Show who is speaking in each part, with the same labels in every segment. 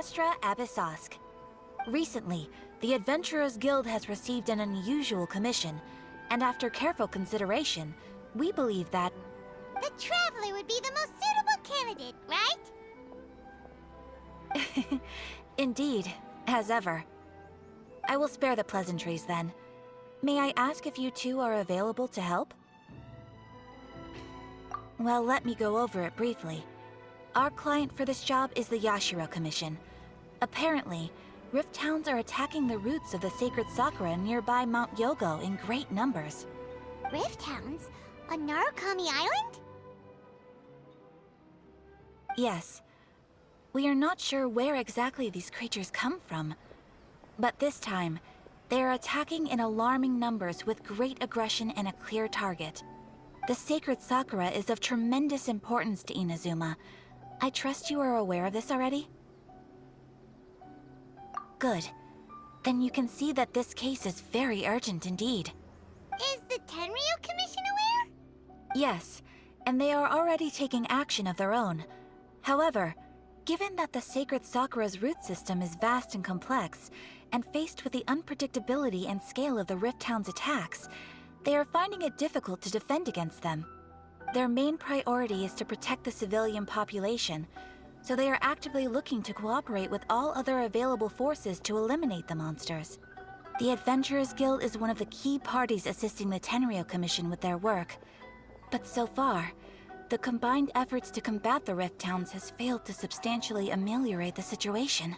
Speaker 1: Astra Abyssosk. Recently, the Adventurers Guild has received an unusual commission, and after careful consideration, we believe that...
Speaker 2: The Traveler would be the most suitable candidate, right?
Speaker 1: Indeed, as ever. I will spare the pleasantries then. May I ask if you two are available to help? Well, let me go over it briefly. Our client for this job is the Yashiro Commission. Apparently, Rift Hounds are attacking the roots of the sacred Sakura nearby Mount Yogo in great numbers.
Speaker 2: Rift Hounds? On Narukami Island?
Speaker 1: Yes. We are not sure where exactly these creatures come from. But this time, they are attacking in alarming numbers with great aggression and a clear target. The sacred Sakura is of tremendous importance to Inazuma. I trust you are aware of this already? Good. Then you can see that this case is very urgent indeed.
Speaker 2: Is the Tenryu Commission aware?
Speaker 1: Yes, and they are already taking action of their own. However, given that the sacred Sakura's root system is vast and complex, and faced with the unpredictability and scale of the Rift Hound's attacks, they are finding it difficult to defend against them. Their main priority is to protect the civilian population, so they are actively looking to cooperate with all other available forces to eliminate the monsters. The Adventurers Guild is one of the key parties assisting the Tenryu Commission with their work. But so far, the combined efforts to combat the Rift Hounds has failed to substantially ameliorate the situation.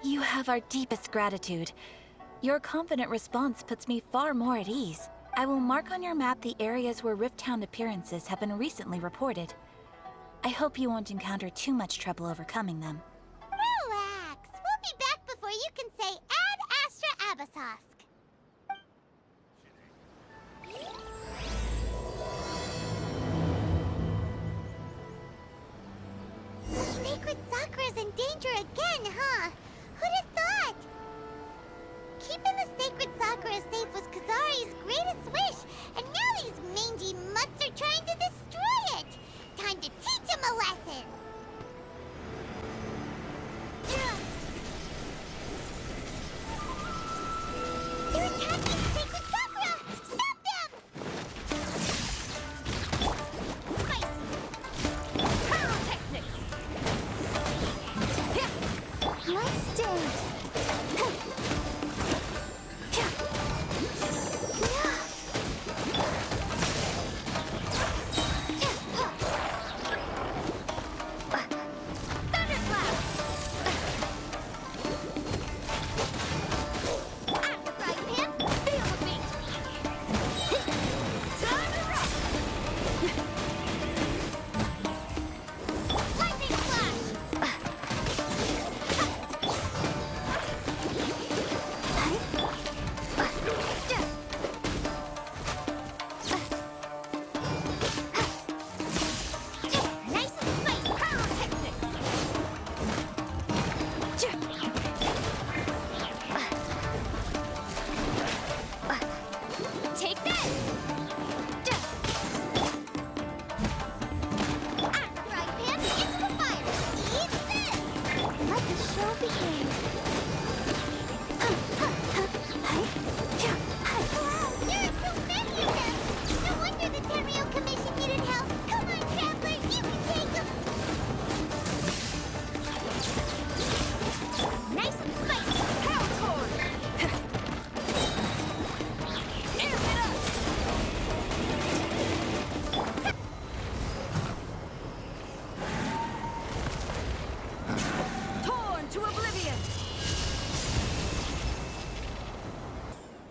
Speaker 1: You have our deepest gratitude. Your confident response puts me far more at ease. I will mark on your map the areas where Rift Hound appearances have been recently reported. I hope you won't encounter too much trouble overcoming them.
Speaker 2: Relax. We'll be back before you can say Ad Astra Abyssosk. The sacred Sakura's in danger again, huh? Who'd have thought? Keeping the sacred Sakura safe was Kazari's greatest wish, and now these mangy mutts are trying to destroy it! Time to teach him a lesson! They're attacking the sacred Sakura! Stop them! Spicy! Pyrotechnics! Nice dance!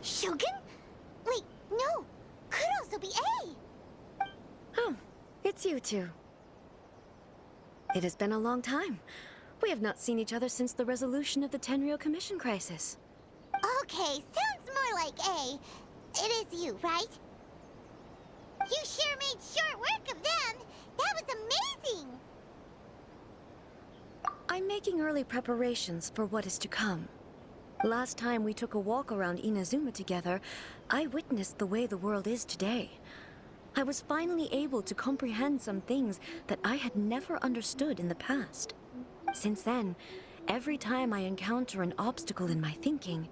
Speaker 2: Shogun? Wait, no. Could also be A.
Speaker 3: Oh, it's you two. It has been a long time. We have not seen each other since the resolution of the Tenryu Commission crisis.
Speaker 2: Okay, sounds more like A. It is you, right? You sure made short work of them. That was amazing.
Speaker 3: I'm making early preparations for what is to come. Last time we took a walk around Inazuma together, I witnessed the way the world is today. I was finally able to comprehend some things that I had never understood in the past. Since then, every time I encounter an obstacle in my thinking,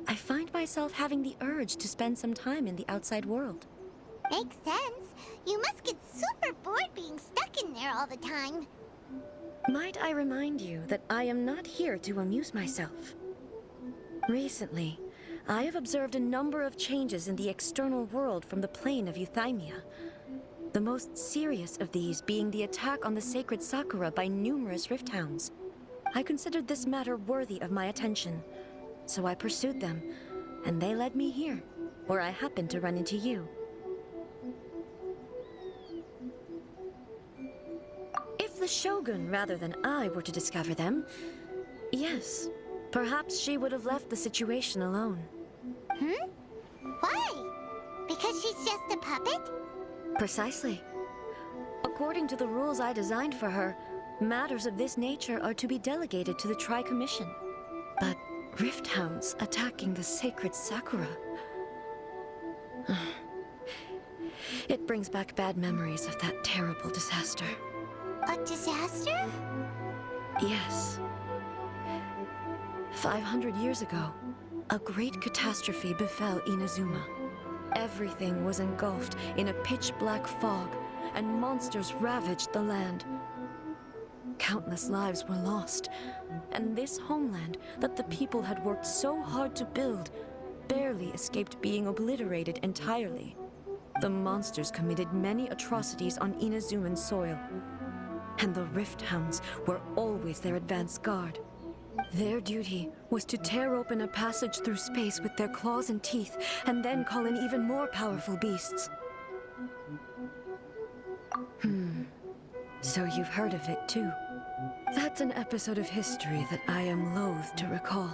Speaker 3: I find myself having the urge to spend some time in the outside world.
Speaker 2: Makes sense. You must get super bored being stuck in there all the time.
Speaker 3: Might I remind you that I am not here to amuse myself? Recently, I have observed a number of changes in the external world from the plane of Euthymia. The most serious of these being the attack on the sacred Sakura by numerous rift hounds. I considered this matter worthy of my attention, so I pursued them, and they led me here, where I happened to run into you. If the Shogun rather than I were to discover them, yes, perhaps she would have left the situation alone.
Speaker 2: Why? Because she's just a puppet?
Speaker 3: Precisely. According to the rules I designed for her, matters of this nature are to be delegated to the Tri-Commission. But rift hounds attacking the sacred Sakura... It brings back bad memories of that terrible disaster.
Speaker 2: A disaster?
Speaker 3: Yes. 500 years ago, a great catastrophe befell Inazuma. Everything was engulfed in a pitch-black fog, and monsters ravaged the land. Countless lives were lost, and this homeland that the people had worked so hard to build barely escaped being obliterated entirely. The monsters committed many atrocities on Inazuman soil, and the Rift Hounds were always their advance guard. Their duty was to tear open a passage through space with their claws and teeth, and then call in even more powerful beasts. So you've heard of it too. That's an episode of history that I am loath to recall.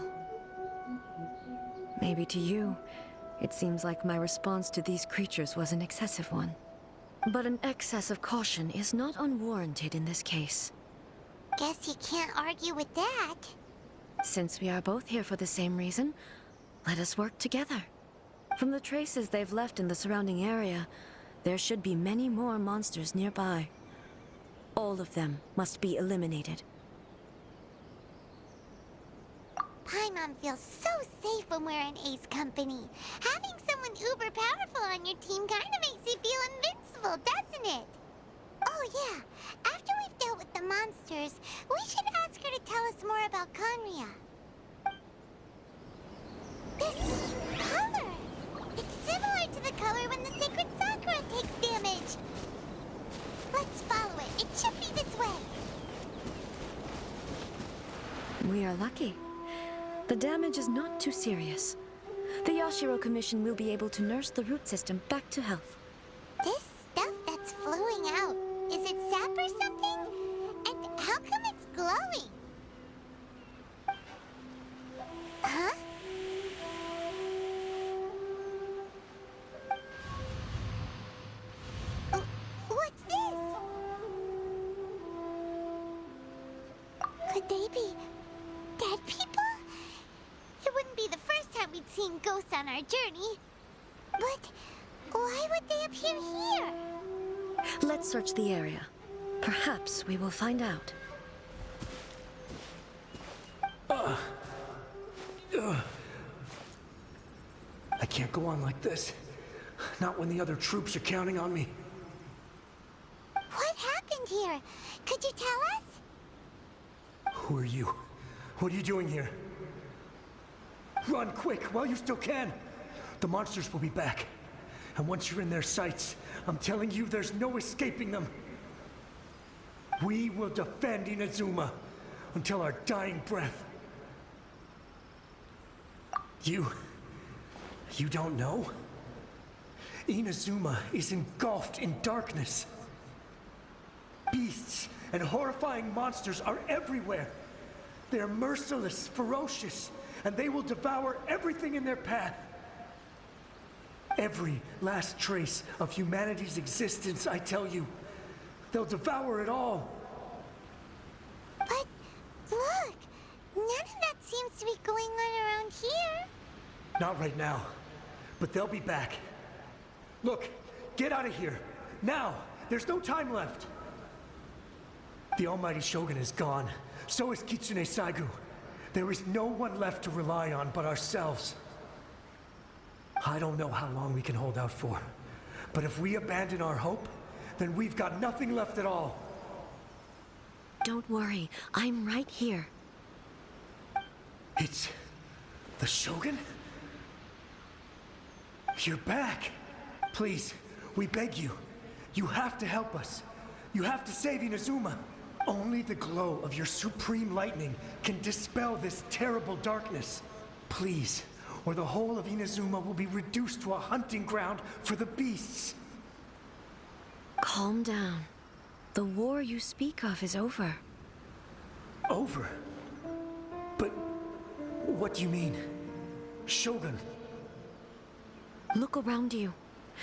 Speaker 3: Maybe to you, it seems like my response to these creatures was an excessive one. But an excess of caution is not unwarranted in this case.
Speaker 2: Guess you can't argue with that.
Speaker 3: Since we are both here for the same reason, let us work together. From the traces they've left in the surrounding area, there should be many more monsters nearby. All of them must be eliminated.
Speaker 2: Paimon feels so safe when we're in Ace Company. Having someone uber powerful on your team kinda makes you feel invincible, doesn't it? Oh yeah, after we've dealt with the monsters, we should ask her to tell us more about Conria. This color! It's similar to the color when the sacred Sakura takes damage. Let's follow it. It should be this way.
Speaker 3: We are lucky. The damage is not too serious. The Yashiro Commission will be able to nurse the root system back to health.
Speaker 2: This stuff that's flowing out, is it sap or something? And how come it's glowing? Huh? Oh, what's this? Could they be dead people? It wouldn't be the first time we'd seen ghosts on our journey. But why would they appear here?
Speaker 3: Let's search the area. Perhaps we will find out.
Speaker 4: I can't go on like this. Not when the other troops are counting on me.
Speaker 2: What happened here? Could you tell us?
Speaker 4: Who are you? What are you doing here? Run quick while you still can. The monsters will be back. And once you're in their sights, I'm telling you there's no escaping them. We will defend Inazuma until our dying breath. You don't know? Inazuma is engulfed in darkness. Beasts and horrifying monsters are everywhere. They're merciless, ferocious, and they will devour everything in their path. Every last trace of humanity's existence, I tell you. They'll devour it all.
Speaker 2: But look, none of that seems to be going on around here.
Speaker 4: Not right now, but they'll be back. Look, get out of here. Now! There's no time left. The Almighty Shogun is gone, So is Kitsune Saigu. There is no one left to rely on but ourselves. I don't know how long we can hold out for, but if we abandon our hope, then we've got nothing left at all.
Speaker 3: Don't worry, I'm right here.
Speaker 4: It's the Shogun? You're back! Please, we beg you. You have to help us. You have to save Inazuma. Only the glow of your supreme lightning can dispel this terrible darkness. Please, or the whole of Inazuma will be reduced to a hunting ground for the beasts.
Speaker 3: Calm down. The war you speak of is over.
Speaker 4: Over? But what do you mean? Shogun?
Speaker 3: Look around you.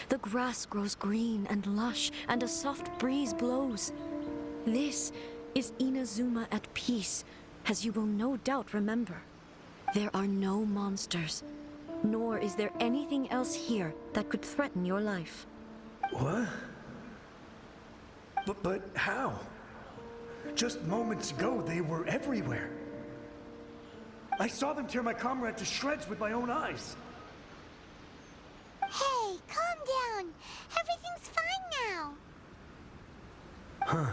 Speaker 3: The grass grows green and lush, and a soft breeze blows. This is Inazuma at peace, as you will no doubt remember. There are no monsters, nor is there anything else here that could threaten your life.
Speaker 4: What? But how? Just moments ago, they were everywhere. I saw them tear my comrade to shreds with my own eyes.
Speaker 2: Hey, calm down. Everything's fine now.
Speaker 4: Huh.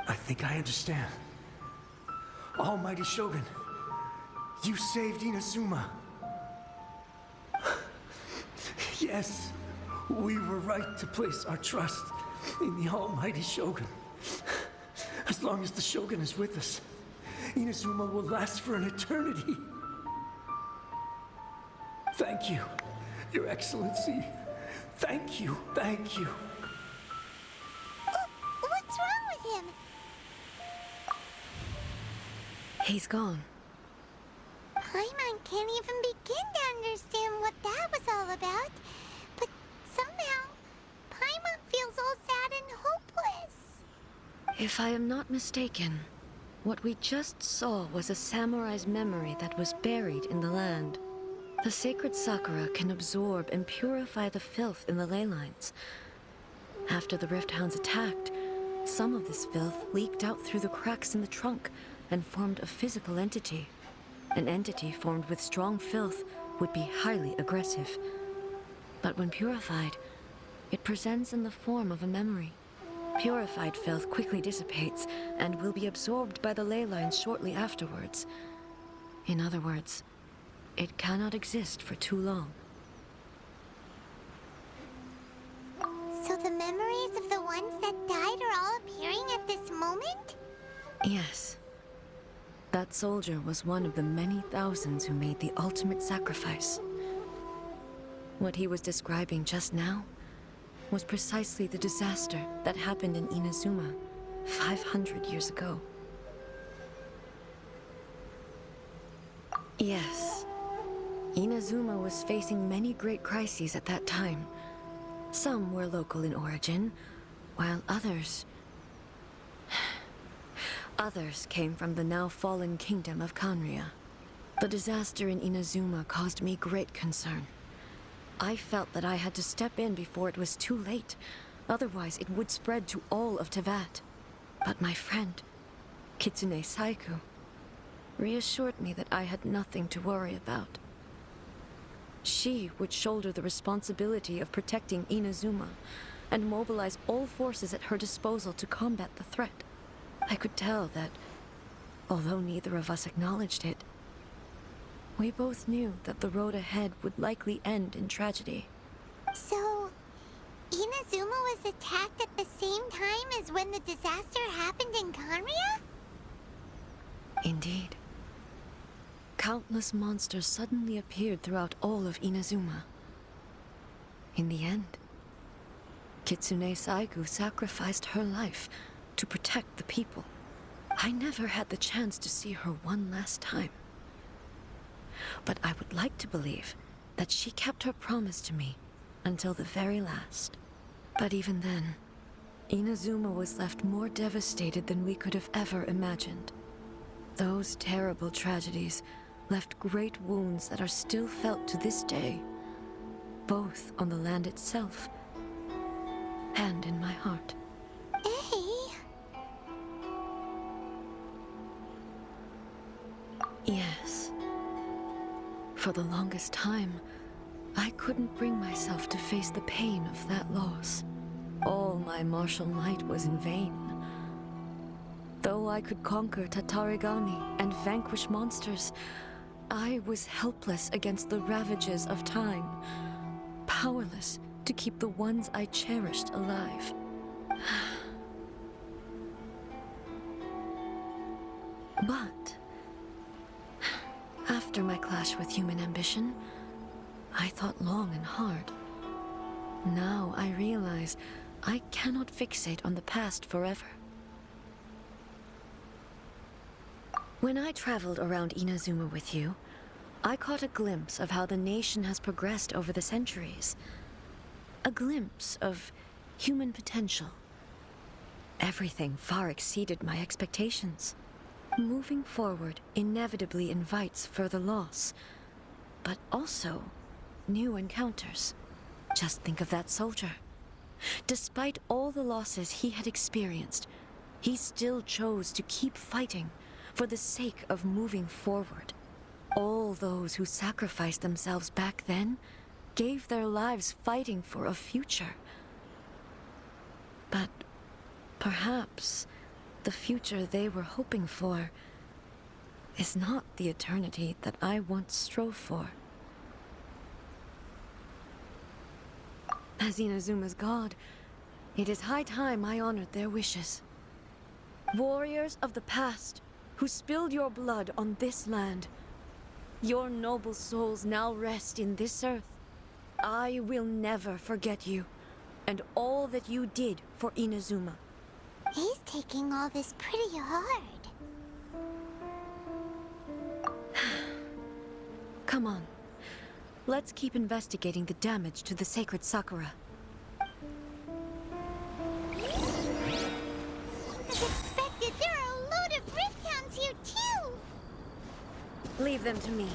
Speaker 4: I think I understand. Almighty Shogun, you saved Inazuma. Yes, we were right to place our trust in the Almighty Shogun. As long as the Shogun is with us, Inazuma will last for an eternity. Thank you, Your Excellency. Thank you, thank you.
Speaker 2: What's wrong with him?
Speaker 3: He's gone.
Speaker 2: Paimon can't even begin to understand what that was all about. But somehow, Paimon feels all sad and hopeless.
Speaker 3: If I am not mistaken, what we just saw was a samurai's memory that was buried in the land. The sacred sakura can absorb and purify the filth in the ley lines. After the Rift Hounds attacked, some of this filth leaked out through the cracks in the trunk and formed a physical entity. An entity formed with strong filth would be highly aggressive. But when purified, it presents in the form of a memory. Purified filth quickly dissipates and will be absorbed by the ley lines shortly afterwards. In other words, it cannot exist for too long.
Speaker 2: So the memories of the ones that died are all appearing at this moment?
Speaker 3: Yes. That soldier was one of the many thousands who made the ultimate sacrifice. What he was describing just now was precisely the disaster that happened in Inazuma 500 years ago. Yes, Inazuma was facing many great crises at that time. Some were local in origin, while others came from the now fallen kingdom of Kanria. The disaster in Inazuma caused me great concern. I felt that I had to step in before it was too late, otherwise it would spread to all of Tevat. But my friend, Kitsune Saigu, reassured me that I had nothing to worry about. She would shoulder the responsibility of protecting Inazuma and mobilize all forces at her disposal to combat the threat. I could tell that, although neither of us acknowledged it, we both knew that the road ahead would likely end in tragedy.
Speaker 2: So, Inazuma was attacked at the same time as when the disaster happened in Kanria?
Speaker 3: Indeed. Countless monsters suddenly appeared throughout all of Inazuma. In the end, Kitsune Saigu sacrificed her life to protect the people. I never had the chance to see her one last time. But I would like to believe that she kept her promise to me until the very last. But even then, Inazuma was left more devastated than we could have ever imagined. Those terrible tragedies left great wounds that are still felt to this day, both on the land itself and in my heart.
Speaker 2: Hey.
Speaker 3: Yes. For the longest time, I couldn't bring myself to face the pain of that loss. All my martial might was in vain. Though I could conquer Tatarigami and vanquish monsters, I was helpless against the ravages of time, powerless to keep the ones I cherished alive. But after my clash with human ambition, I thought long and hard. Now I realize I cannot fixate on the past forever. When I traveled around Inazuma with you, I caught a glimpse of how the nation has progressed over the centuries. A glimpse of human potential. Everything far exceeded my expectations. Moving forward inevitably invites further loss, but also new encounters. Just think of that soldier. Despite all the losses he had experienced, he still chose to keep fighting for the sake of moving forward. All those who sacrificed themselves back then gave their lives fighting for a future. But perhaps the future they were hoping for is not the eternity that I once strove for. As Inazuma's god, it is high time I honored their wishes. Warriors of the past, who spilled your blood on this land, your noble souls now rest in this earth. I will never forget you, and all that you did for Inazuma.
Speaker 2: He's taking all this pretty hard.
Speaker 3: Come on. Let's keep investigating the damage to the sacred Sakura.
Speaker 2: As expected, there are a load of rift hounds here too!
Speaker 3: Leave them to me.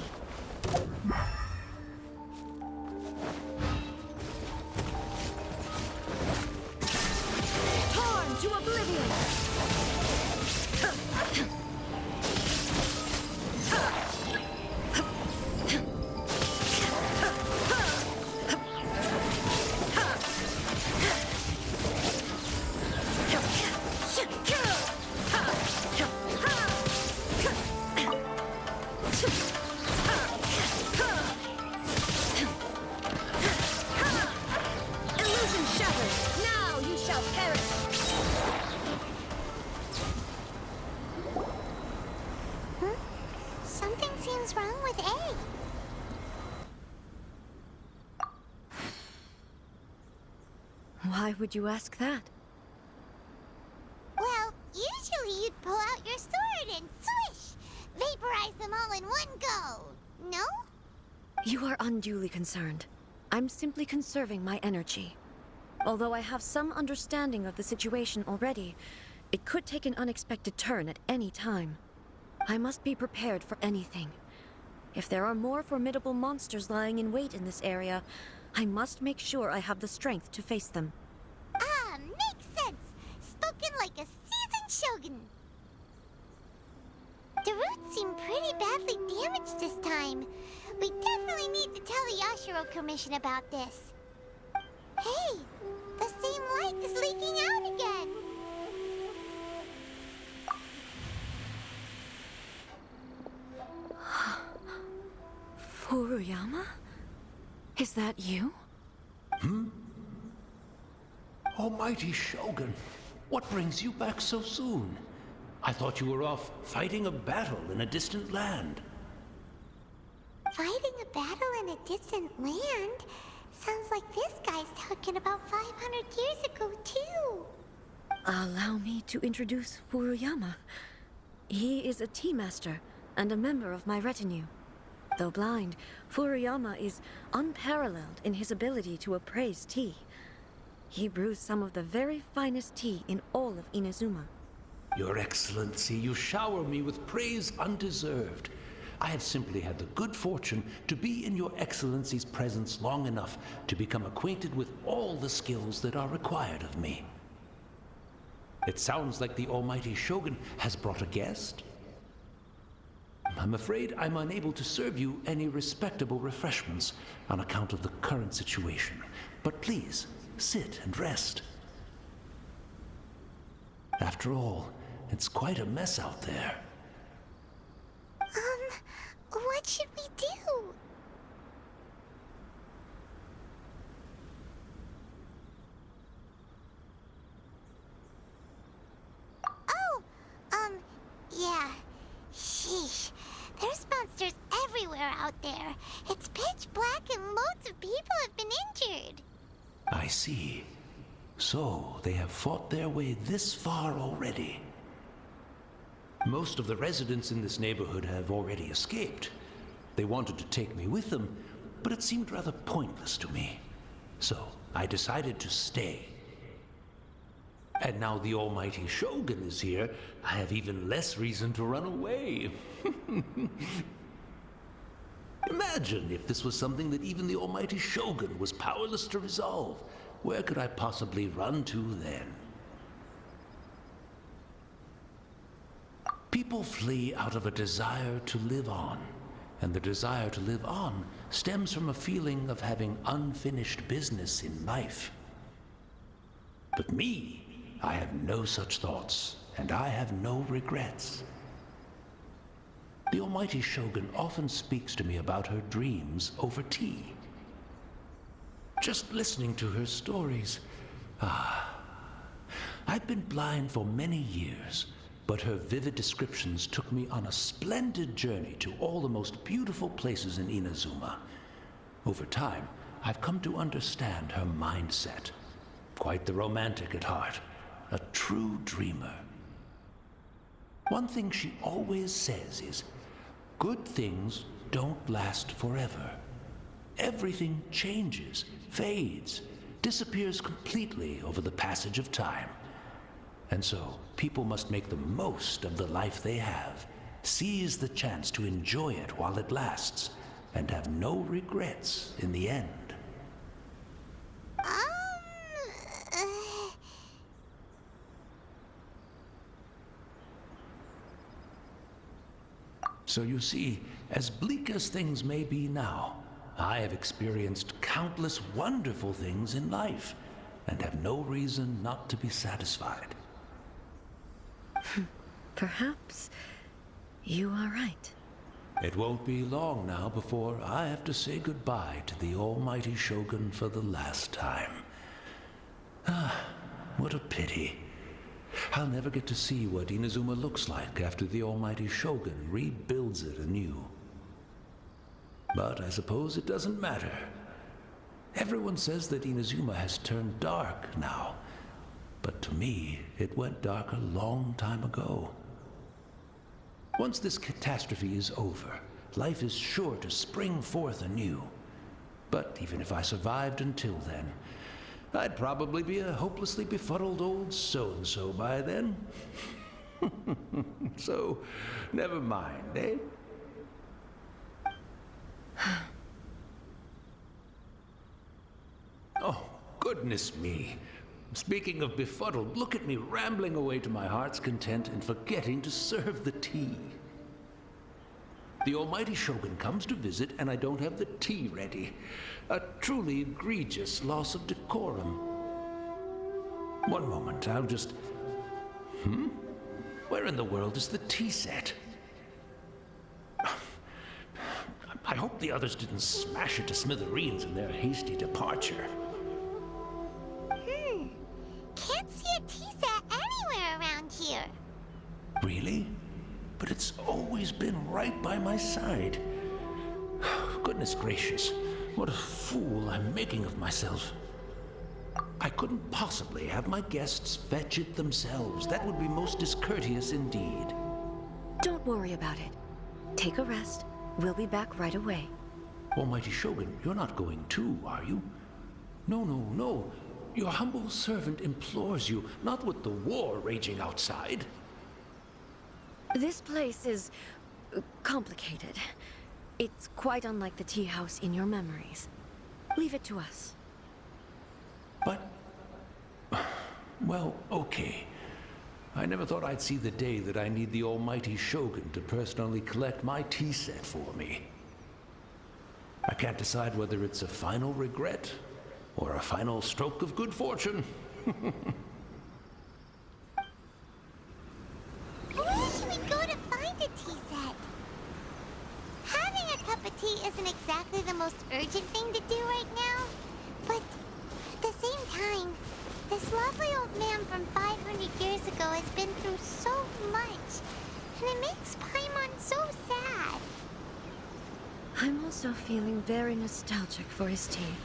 Speaker 3: Torn to oblivion! Illusion shattered! Now you shall perish!
Speaker 2: Something seems wrong with A.
Speaker 3: Why would you ask that?
Speaker 2: Well, usually you'd pull out your sword and swish! Vaporize them all in one go! No?
Speaker 3: You are unduly concerned. I'm simply conserving my energy. Although I have some understanding of the situation already, it could take an unexpected turn at any time. I must be prepared for anything. If there are more formidable monsters lying in wait in this area, I must make sure I have the strength to face them.
Speaker 2: Ah, makes sense! Spoken like a seasoned shogun! The roots seem pretty badly damaged this time. We definitely need to tell the Yashiro Commission about this. Hey, the same light is leaking out again!
Speaker 3: Furuyama? Is that you?
Speaker 5: Almighty Shogun, what brings you back so soon? I thought you were off fighting a battle in a distant land.
Speaker 2: Fighting a battle in a distant land? Sounds like this guy's talking about 500 years ago, too.
Speaker 3: Allow me to introduce Furuyama. He is a tea master and a member of my retinue. Though blind, Furuyama is unparalleled in his ability to appraise tea. He brews some of the very finest tea in all of Inazuma.
Speaker 5: Your Excellency, you shower me with praise undeserved. I have simply had the good fortune to be in Your Excellency's presence long enough to become acquainted with all the skills that are required of me. It sounds like the Almighty Shogun has brought a guest. I'm afraid I'm unable to serve you any respectable refreshments on account of the current situation. But please, sit and rest. After all, it's quite a mess out there.
Speaker 2: What should we do? Oh, yeah. Sheesh. There's monsters everywhere out there. It's pitch black and loads of people have been injured.
Speaker 5: I see. So, they have fought their way this far already. Most of the residents in this neighborhood have already escaped. They wanted to take me with them, but it seemed rather pointless to me. So, I decided to stay. And now the almighty Shogun is here, I have even less reason to run away. Imagine if this was something that even the almighty Shogun was powerless to resolve. Where could I possibly run to then? People flee out of a desire to live on, and the desire to live on stems from a feeling of having unfinished business in life. But me, I have no such thoughts, and I have no regrets. The almighty Shogun often speaks to me about her dreams over tea. Just listening to her stories, I've been blind for many years, but her vivid descriptions took me on a splendid journey to all the most beautiful places in Inazuma. Over time, I've come to understand her mindset. Quite the romantic at heart, a true dreamer. One thing she always says is, good things don't last forever. Everything changes, fades, disappears completely over the passage of time. And so, people must make the most of the life they have, seize the chance to enjoy it while it lasts, and have no regrets in the end. So you see, as bleak as things may be now, I have experienced countless wonderful things in life, and have no reason not to be satisfied.
Speaker 3: Perhaps you are right.
Speaker 5: It won't be long now before I have to say goodbye to the almighty Shogun for the last time. What a pity. I'll never get to see what Inazuma looks like after the almighty Shogun rebuilds it anew. But I suppose it doesn't matter. Everyone says that Inazuma has turned dark now, but to me, it went dark a long time ago. Once this catastrophe is over, life is sure to spring forth anew. But even if I survived until then, I'd probably be a hopelessly befuddled old so-and-so by then. So, never mind, eh? Oh, goodness me. Speaking of befuddled, look at me rambling away to my heart's content and forgetting to serve the tea. The almighty Shogun comes to visit and I don't have the tea ready. A truly egregious loss of decorum. One moment, I'll just... Where in the world is the tea set? I hope the others didn't smash it to smithereens in their hasty departure.
Speaker 2: Can't see a tea set anywhere around here.
Speaker 5: Really? But it's always been right by my side. Goodness gracious, what a fool I'm making of myself. I couldn't possibly have my guests fetch it themselves. That would be most discourteous indeed.
Speaker 3: Don't worry about it. Take a rest. We'll be back right away.
Speaker 5: Almighty Shogun, you're not going too, are you? No. Your humble servant implores you, not with the war raging outside.
Speaker 3: This place is complicated. It's quite unlike the tea house in your memories. Leave it to us.
Speaker 5: But... well, okay. I never thought I'd see the day that I need the almighty Shogun to personally collect my tea set for me. I can't decide whether it's a final regret or a final stroke of good fortune.
Speaker 2: Where should we go to find a tea set? Having a cup of tea isn't exactly the most urgent thing to do right now, but at the same time, this lovely old man from 500 years ago has been through so much, and it makes Paimon so sad.
Speaker 3: I'm also feeling very nostalgic for his tea.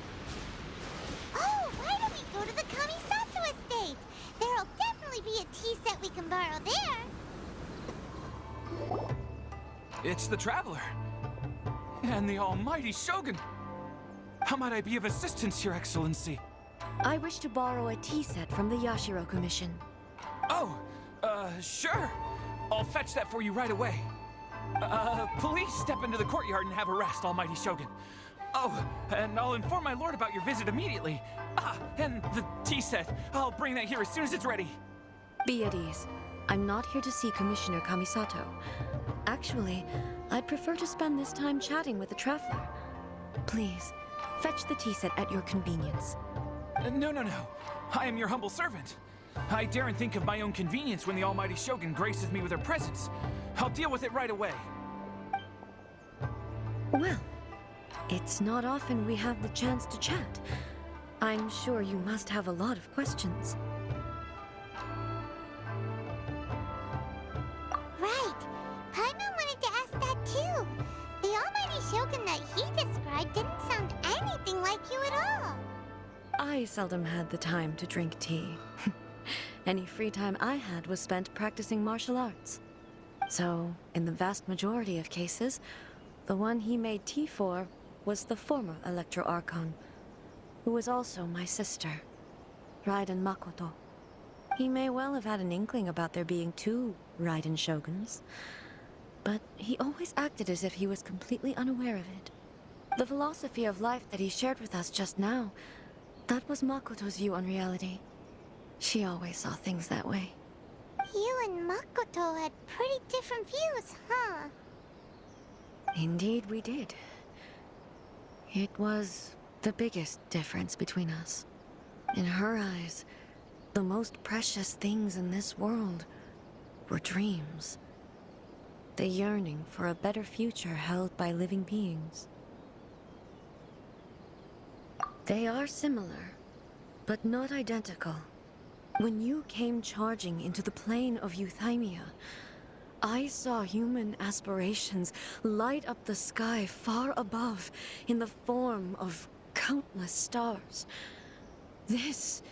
Speaker 2: Oh, why don't we go to the Kamisato estate? There'll definitely be a tea set we can borrow there.
Speaker 6: It's the Traveler. And the almighty Shogun. How might I be of assistance, Your Excellency?
Speaker 3: I wish to borrow a tea set from the Yashiro Commission.
Speaker 6: Oh, sure. I'll fetch that for you right away. Please step into the courtyard and have a rest, almighty Shogun. Oh, and I'll inform my lord about your visit immediately. Ah, and the tea set. I'll bring that here as soon as it's ready.
Speaker 3: Be at ease. I'm not here to see Commissioner Kamisato. Actually, I'd prefer to spend this time chatting with the Traveler. Please, fetch the tea set at your convenience.
Speaker 6: No. I am your humble servant. I daren't think of my own convenience when the almighty Shogun graces me with her presence. I'll deal with it right away.
Speaker 3: Well, it's not often we have the chance to chat. I'm sure you must have a lot of questions.
Speaker 2: Right. Paimon wanted to ask that too. The almighty Shogun that he described didn't sound anything like you at all.
Speaker 3: I seldom had the time to drink tea. Any free time I had was spent practicing martial arts. So, in the vast majority of cases, the one he made tea for was the former Electro Archon, who was also my sister, Raiden Makoto. He may well have had an inkling about there being two Raiden Shoguns, but he always acted as if he was completely unaware of it. The philosophy of life that he shared with us just now, that was Makoto's view on reality. She always saw things that way.
Speaker 2: You and Makoto had pretty different views, huh?
Speaker 3: Indeed we did. It was the biggest difference between us. In her eyes, the most precious things in this world were dreams. The yearning for a better future held by living beings. They are similar, but not identical. When you came charging into the plane of Euthymia, I saw human aspirations light up the sky far above in the form of countless stars. This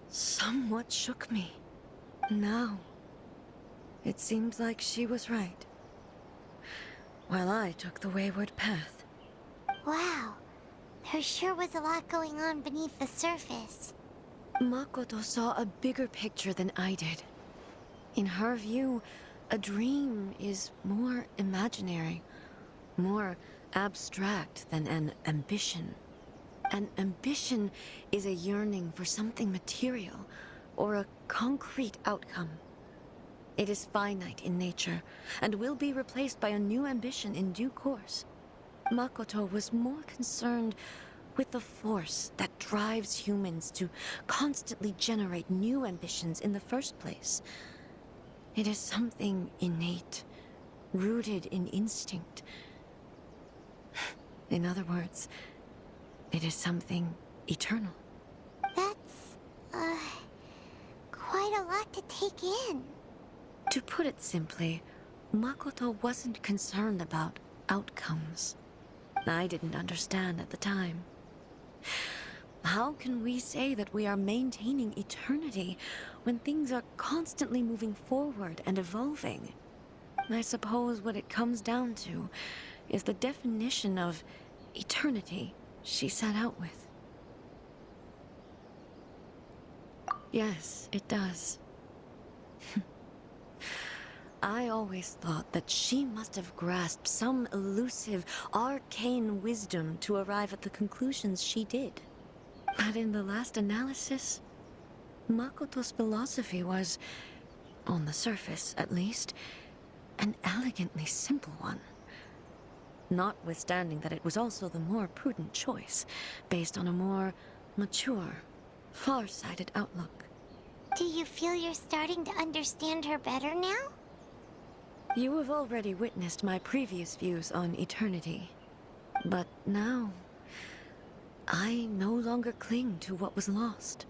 Speaker 3: somewhat shook me. Now, it seems like she was right, while I took the wayward path.
Speaker 2: Wow. There sure was a lot going on beneath the surface.
Speaker 3: Makoto saw a bigger picture than I did. In her view, a dream is more imaginary, more abstract than an ambition. An ambition is a yearning for something material or a concrete outcome. It is finite in nature and will be replaced by a new ambition in due course. Makoto was more concerned with the force that drives humans to constantly generate new ambitions in the first place. It is something innate, rooted in instinct. In other words, it is something eternal.
Speaker 2: That's, quite a lot to take in.
Speaker 3: To put it simply, Makoto wasn't concerned about outcomes. I didn't understand at the time. How can we say that we are maintaining eternity when things are constantly moving forward and evolving? I suppose what it comes down to is the definition of eternity she set out with. Yes, it does. I always thought that she must have grasped some elusive, arcane wisdom to arrive at the conclusions she did. But in the last analysis, Makoto's philosophy was On the surface, at least, an elegantly simple one. Notwithstanding that it was also the more prudent choice, based on a more mature, far-sighted outlook.
Speaker 2: Do you feel you're starting to understand her better now?
Speaker 3: You have already witnessed my previous views on eternity. But now, I no longer cling to what was lost.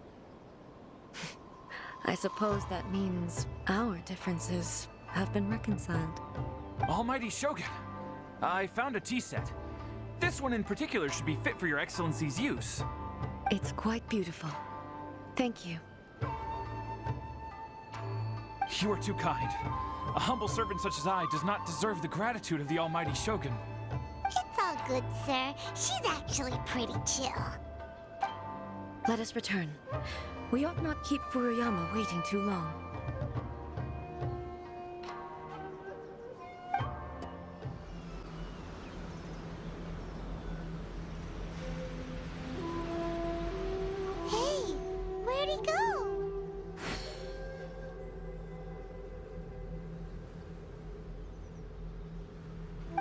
Speaker 3: I suppose that means our differences have been reconciled.
Speaker 6: Almighty Shogun, I found a tea set. This one in particular should be fit for your Excellency's use.
Speaker 3: It's quite beautiful. Thank you.
Speaker 6: You are too kind. A humble servant such as I does not deserve the gratitude of the Almighty Shogun.
Speaker 2: It's all good, sir. She's actually pretty chill.
Speaker 3: Let us return. We ought not keep Furuyama waiting too long.
Speaker 2: Hey, where'd he go?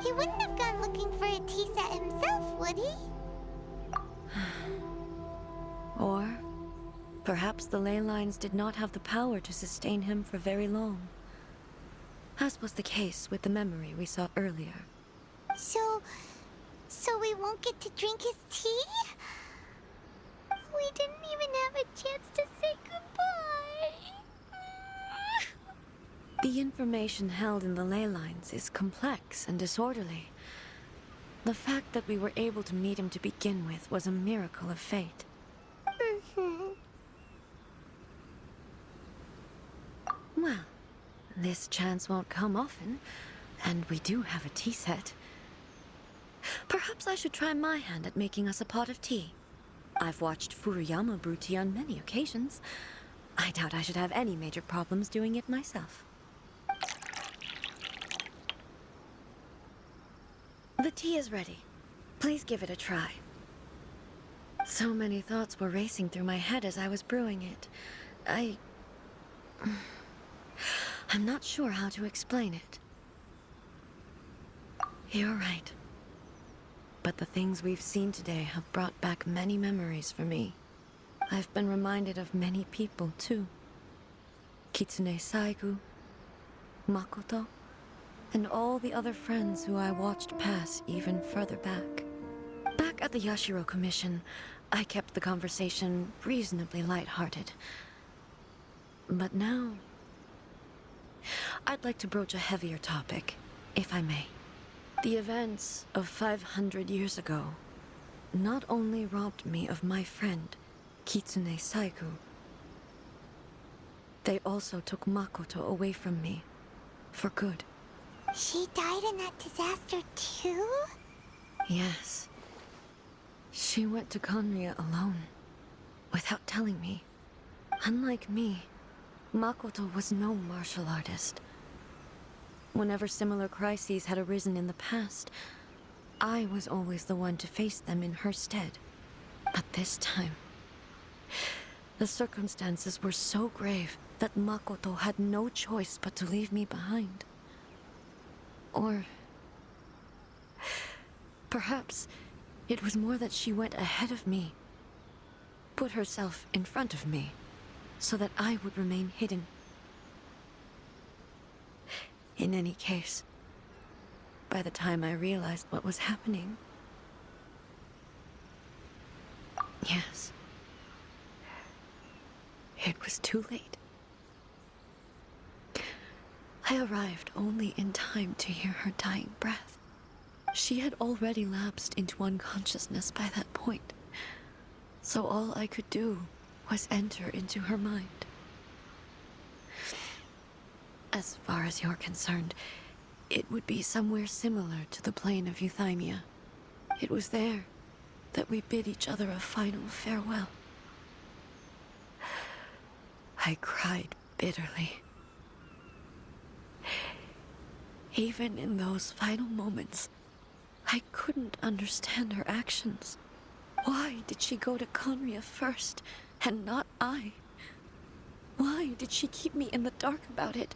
Speaker 2: He wouldn't have gone looking for a tea set himself, would he?
Speaker 3: Or perhaps the ley lines did not have the power to sustain him for very long, as was the case with the memory we saw earlier.
Speaker 2: So we won't get to drink his tea? We didn't even have a chance to say goodbye.
Speaker 3: The information held in the ley lines is complex and disorderly. The fact that we were able to meet him to begin with was a miracle of fate. Well, this chance won't come often, and we do have a tea set. Perhaps I should try my hand at making us a pot of tea. I've watched Furuyama brew tea on many occasions. I doubt I should have any major problems doing it myself. The tea is ready. Please give it a try. So many thoughts were racing through my head as I was brewing it. I'm not sure how to explain it. You're right. But the things we've seen today have brought back many memories for me. I've been reminded of many people, too. Kitsune Saigu, Makoto, and all the other friends who I watched pass even further back. Back at the Yashiro Commission, I kept the conversation reasonably lighthearted. But now, I'd like to broach a heavier topic, if I may. The events of 500 years ago not only robbed me of my friend, Kitsune Saigu, they also took Makoto away from me, for good.
Speaker 2: She died in that disaster too?
Speaker 3: Yes. She went to Conria alone, without telling me. Unlike me, Makoto was no martial artist. Whenever similar crises had arisen in the past, I was always the one to face them in her stead. But this time, the circumstances were so grave that Makoto had no choice but to leave me behind. Or perhaps it was more that she went ahead of me, put herself in front of me, so that I would remain hidden. In any case, by the time I realized what was happening, yes, it was too late. I arrived only in time to hear her dying breath. She had already lapsed into unconsciousness by that point, so all I could do was enter into her mind. As far as you're concerned, it would be somewhere similar to the plane of Euthymia. It was there that we bid each other a final farewell. I cried bitterly. Even in those final moments, I couldn't understand her actions. Why did she go to Conria first, and not I? Why did she keep me in the dark about it?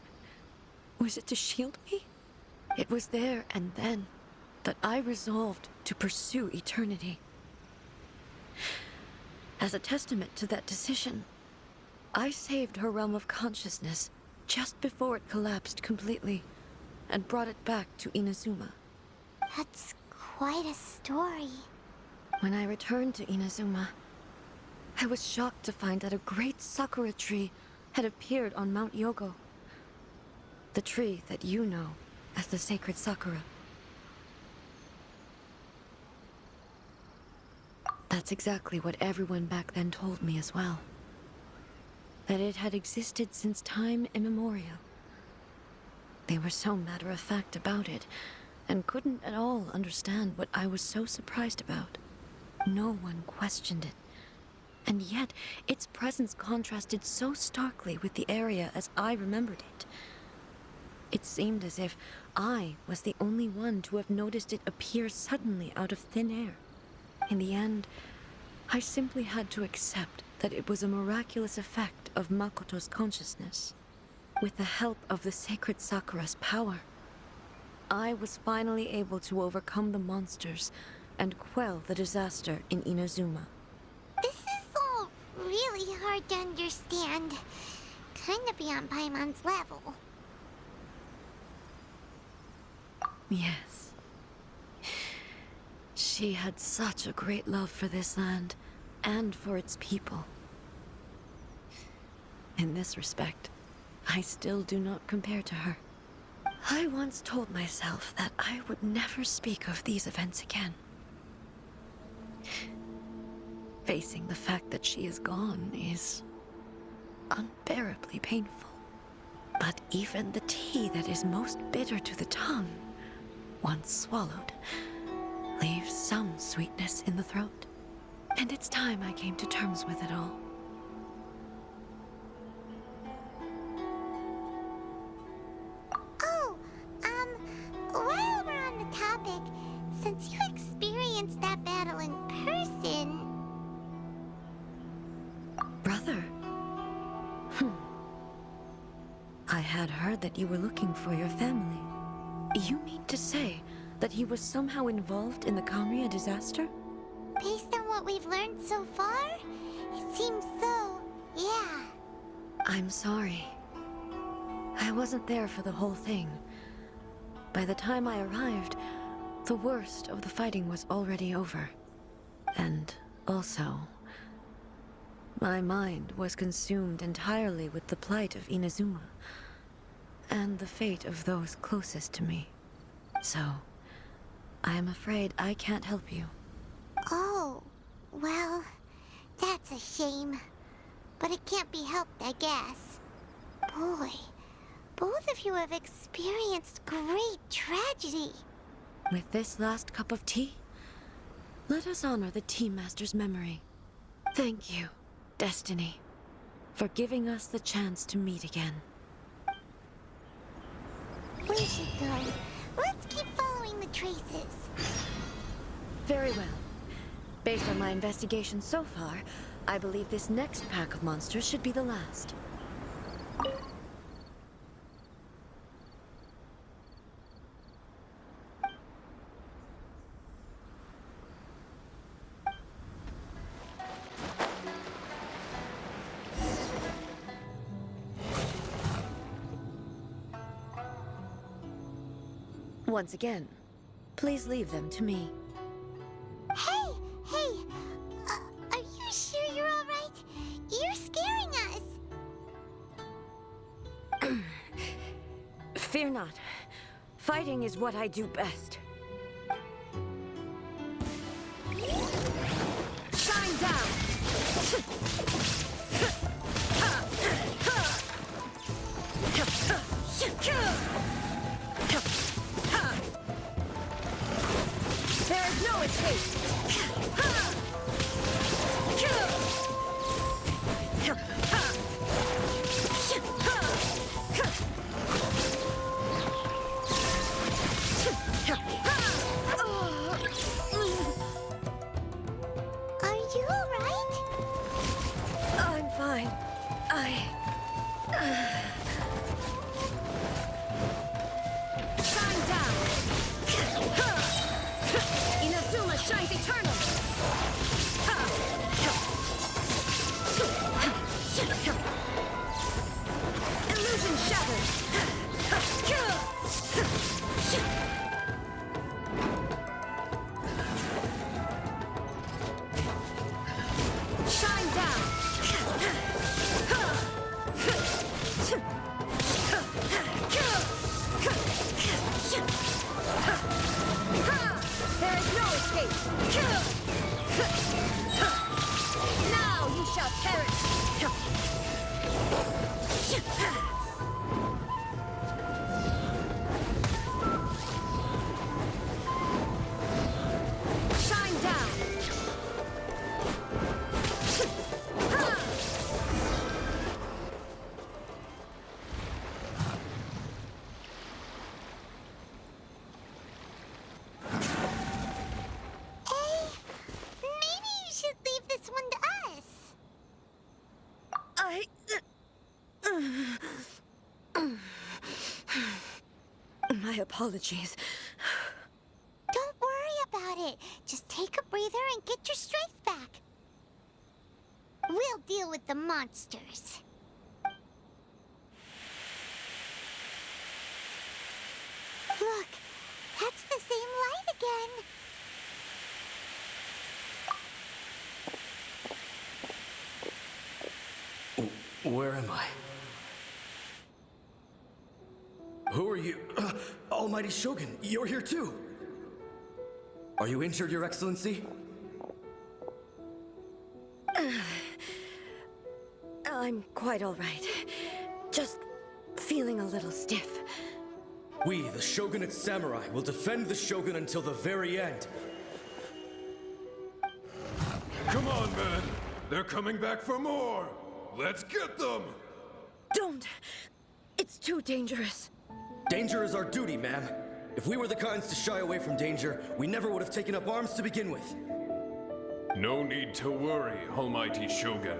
Speaker 3: Was it to shield me? It was there and then that I resolved to pursue eternity. As a testament to that decision, I saved her realm of consciousness just before it collapsed completely and brought it back to Inazuma.
Speaker 2: That's quite a story.
Speaker 3: When I returned to Inazuma, I was shocked to find that a great sakura tree had appeared on Mount Yogo. The tree that you know as the sacred sakura. That's exactly what everyone back then told me as well. That it had existed since time immemorial. They were so matter-of-fact about it, and couldn't at all understand what I was so surprised about. No one questioned it. And yet, its presence contrasted so starkly with the area as I remembered it. It seemed as if I was the only one to have noticed it appear suddenly out of thin air. In the end, I simply had to accept that it was a miraculous effect of Makoto's consciousness. With the help of the sacred Sakura's power, I was finally able to overcome the monsters and quell the disaster in Inazuma.
Speaker 2: This is all really hard to understand. Kinda beyond Paimon's level.
Speaker 3: Yes. She had such a great love for this land and for its people. In this respect, I still do not compare to her. I once told myself that I would never speak of these events again. Facing the fact that she is gone is unbearably painful. But even the tea that is most bitter to the tongue, once swallowed, leaves some sweetness in the throat. And it's time I came to terms with it all.
Speaker 2: Oh, while we're on the topic, since you experienced that battle in person...
Speaker 3: Brother? I had heard that you were looking for your family. You mean to say that he was somehow involved in the Kamria disaster?
Speaker 2: Based on what we've learned so far, it seems so, yeah.
Speaker 3: I'm sorry. I wasn't there for the whole thing. By the time I arrived, the worst of the fighting was already over. And also, my mind was consumed entirely with the plight of Inazuma and the fate of those closest to me. So, I am afraid I can't help you.
Speaker 2: Oh, well, that's a shame. But it can't be helped, I guess. Boy, both of you have experienced great tragedy.
Speaker 3: With this last cup of tea, let us honor the Tea Master's memory. Thank you, Destiny, for giving us the chance to meet again.
Speaker 2: We should go. Let's keep following the traces.
Speaker 3: Very well. Based on my investigation so far, I believe this next pack of monsters should be the last. Once again, please leave them to me.
Speaker 2: Hey, are you sure you're all right? You're scaring us.
Speaker 3: Fear not. Fighting is what I do best. Shine down! There is no escape!
Speaker 2: Are you all right?
Speaker 3: I'm fine. Shine down! Inazuma shines eternal! Illusion shattered! Shine down! There is no escape! Now you shall perish! Shine down!
Speaker 2: Maybe you should leave this one to us.
Speaker 3: My apologies.
Speaker 2: Don't worry about it. Just take a breather and get your strength back. We'll deal with the monsters. Look, that's the same light again.
Speaker 7: Where am I? Who are you? Almighty Shogun, you're here too! Are you injured, Your Excellency?
Speaker 3: I'm quite all right. Just feeling a little stiff.
Speaker 7: We, the Shogunate Samurai, will defend the Shogun until the very end.
Speaker 8: Come on, men! They're coming back for more! Let's get them!
Speaker 3: Don't! It's too dangerous.
Speaker 7: Danger is our duty, ma'am. If we were the kinds to shy away from danger, we never would have taken up arms to begin with.
Speaker 8: No need to worry, Almighty Shogun.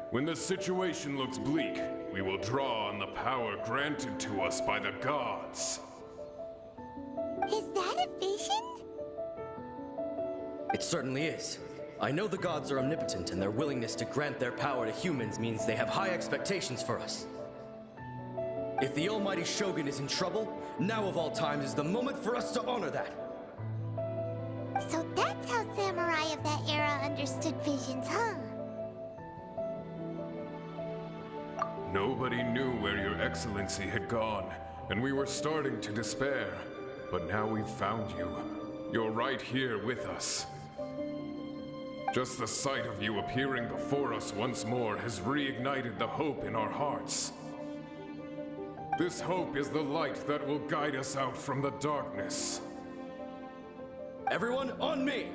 Speaker 8: When the situation looks bleak, we will draw on the power granted to us by the gods.
Speaker 2: Is that a vision?
Speaker 7: It certainly is. I know the gods are omnipotent, and their willingness to grant their power to humans means they have high expectations for us. If the Almighty Shogun is in trouble, now of all times is the moment for us to honor that.
Speaker 2: So that's how samurai of that era understood visions, huh?
Speaker 8: Nobody knew where Your Excellency had gone, and we were starting to despair. But now we've found you. You're right here with us. Just the sight of you appearing before us once more has reignited the hope in our hearts. This hope is the light that will guide us out from the darkness.
Speaker 7: Everyone, on me!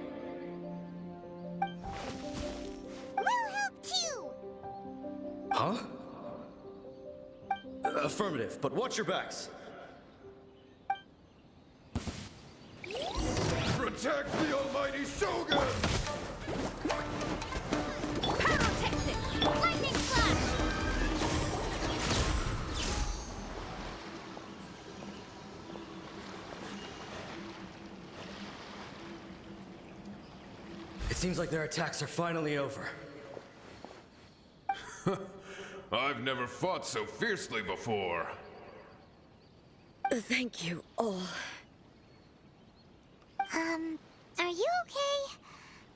Speaker 2: We'll help too!
Speaker 7: Huh? Affirmative, but watch your backs.
Speaker 8: Protect the Almighty Shogun!
Speaker 2: Pyrotechnics! Lightning slash!
Speaker 7: It seems like their attacks are finally over.
Speaker 8: I've never fought so fiercely before.
Speaker 3: Thank you all.
Speaker 2: Are you okay?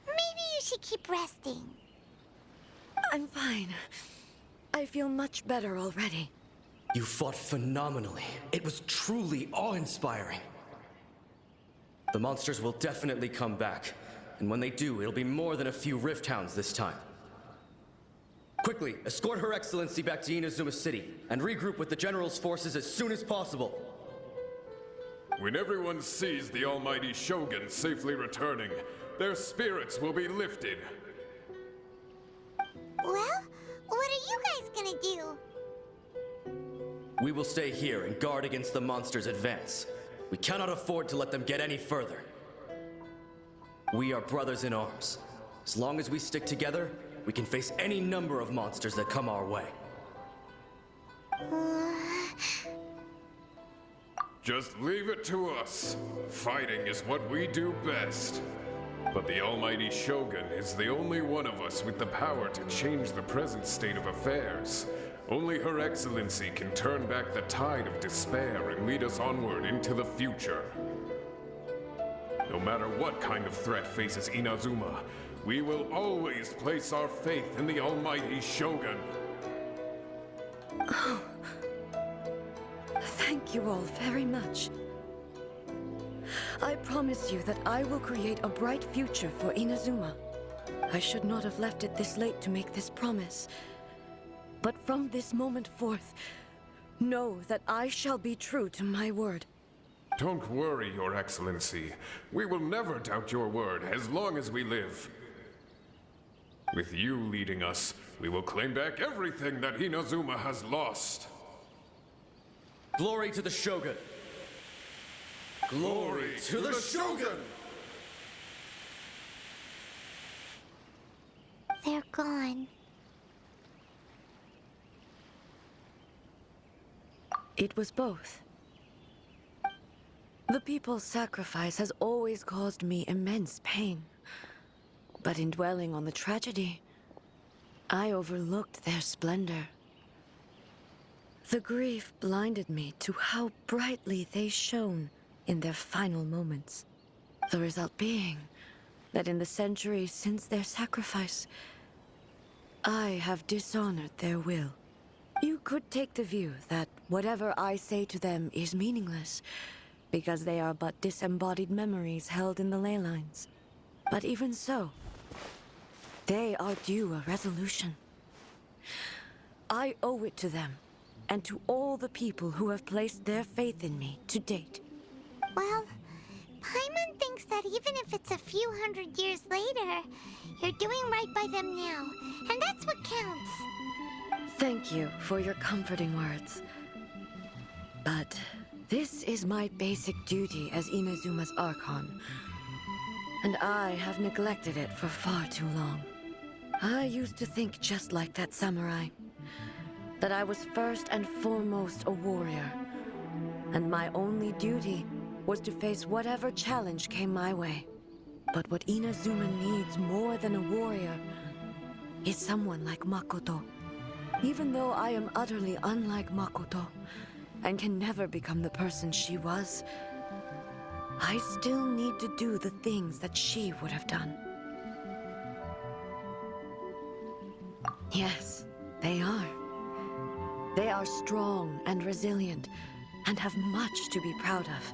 Speaker 2: Maybe you should keep resting.
Speaker 3: I'm fine. I feel much better already.
Speaker 7: You fought phenomenally. It was truly awe-inspiring. The monsters will definitely come back. And when they do, it'll be more than a few Rift Hounds this time. Quickly, escort Her Excellency back to Inazuma City, and regroup with the General's forces as soon as possible.
Speaker 8: When everyone sees the Almighty Shogun safely returning, their spirits will be lifted.
Speaker 2: Well, what are you guys gonna do?
Speaker 7: We will stay here and guard against the monsters' advance. We cannot afford to let them get any further. We are brothers in arms. As long as we stick together, we can face any number of monsters that come our way.
Speaker 8: Just leave it to us. Fighting is what we do best. But the almighty Shogun is the only one of us with the power to change the present state of affairs. Only Her Excellency can turn back the tide of despair and lead us onward into the future. No matter what kind of threat faces Inazuma, we will always place our faith in the almighty Shogun.
Speaker 3: Thank you all very much. I promise you that I will create a bright future for Inazuma. I should not have left it this late to make this promise. But from this moment forth, know that I shall be true to my word.
Speaker 8: Don't worry, Your Excellency. We will never doubt your word as long as we live. With you leading us, we will claim back everything that Inazuma has lost.
Speaker 7: Glory to the Shogun! Glory to the Shogun!
Speaker 2: They're gone.
Speaker 3: It was both. The people's sacrifice has always caused me immense pain. But in dwelling on the tragedy, I overlooked their splendor. The grief blinded me to how brightly they shone in their final moments. The result being that in the centuries since their sacrifice, I have dishonored their will. You could take the view that whatever I say to them is meaningless, because they are but disembodied memories held in the ley lines. But even so, they are due a resolution. I owe it to them, and to all the people who have placed their faith in me to date.
Speaker 2: Well, Paimon thinks that even if it's a few hundred years later, you're doing right by them now, and that's what counts.
Speaker 3: Thank you for your comforting words. But this is my basic duty as Inazuma's Archon, and I have neglected it for far too long. I used to think just like that samurai, that I was first and foremost a warrior, and my only duty was to face whatever challenge came my way. But what Inazuma needs more than a warrior is someone like Makoto. Even though I am utterly unlike Makoto, and can never become the person she was, I still need to do the things that she would have done. Yes, they are. They are strong and resilient, and have much to be proud of.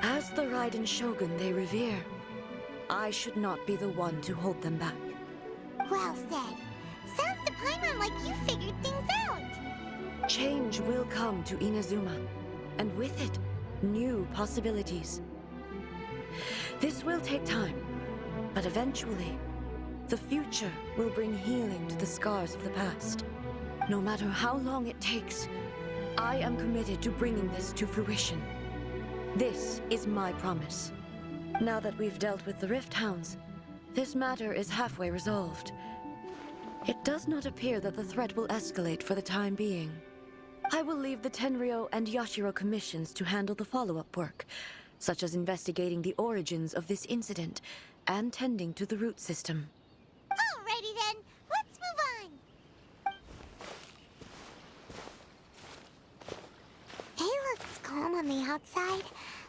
Speaker 3: As the Raiden Shogun they revere, I should not be the one to hold them back.
Speaker 2: Well said. Sounds to Paimon like you figured things out.
Speaker 3: Change will come to Inazuma, and with it, new possibilities. This will take time, but eventually, the future will bring healing to the scars of the past. No matter how long it takes, I am committed to bringing this to fruition. This is my promise. Now that we've dealt with the Rift Hounds, this matter is halfway resolved. It does not appear that the threat will escalate for the time being. I will leave the Tenryo and Yashiro commissions to handle the follow-up work, such as investigating the origins of this incident and tending to the root system.
Speaker 2: Alrighty then, let's move on. It looks calm on the outside,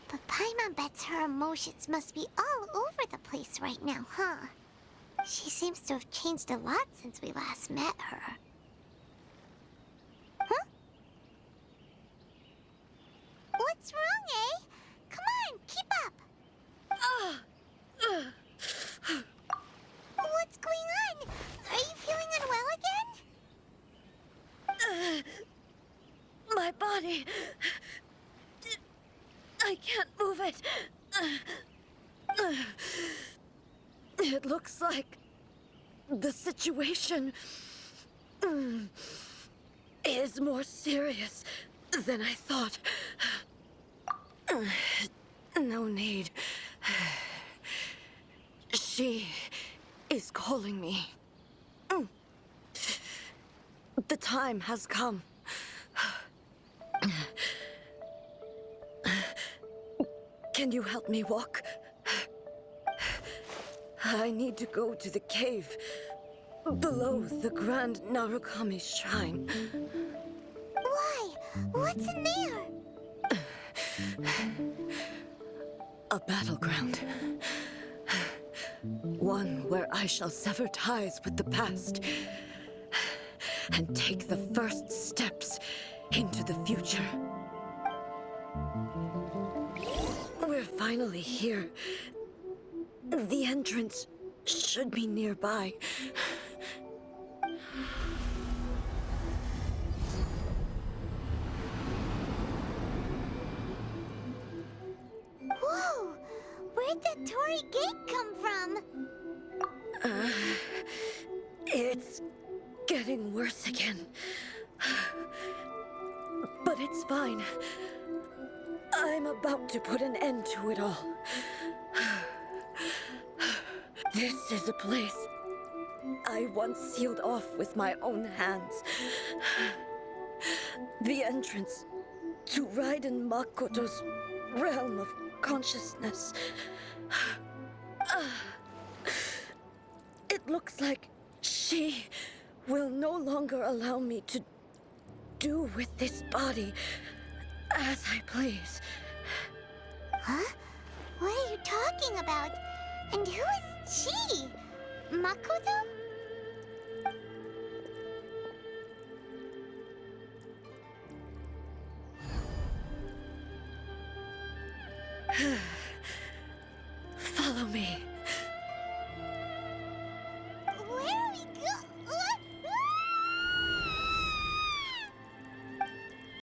Speaker 2: but Paimon bets her emotions must be all over the place right now, huh? She seems to have changed a lot since we last met her. Huh? What's wrong, eh? Come on, keep up! What's going on? Are you feeling unwell again?
Speaker 3: My body... I can't move it. It looks like the situation is more serious than I thought. No need. She is calling me. The time has come. Can you help me walk? I need to go to the cave below the Grand Narukami Shrine.
Speaker 2: Why? What's in there?
Speaker 3: A battleground. One where I shall sever ties with the past and take the first steps into the future. We're finally here. The entrance should be nearby.
Speaker 2: Whoa! Where'd the Torii Gate come from?
Speaker 3: It's getting worse again. But it's fine. I'm about to put an end to it all. This is a place I once sealed off with my own hands. The entrance to Raiden Makoto's realm of consciousness. It looks like she will no longer allow me to do with this body as I please.
Speaker 2: Huh? What are you talking about? And who is she? Makoto?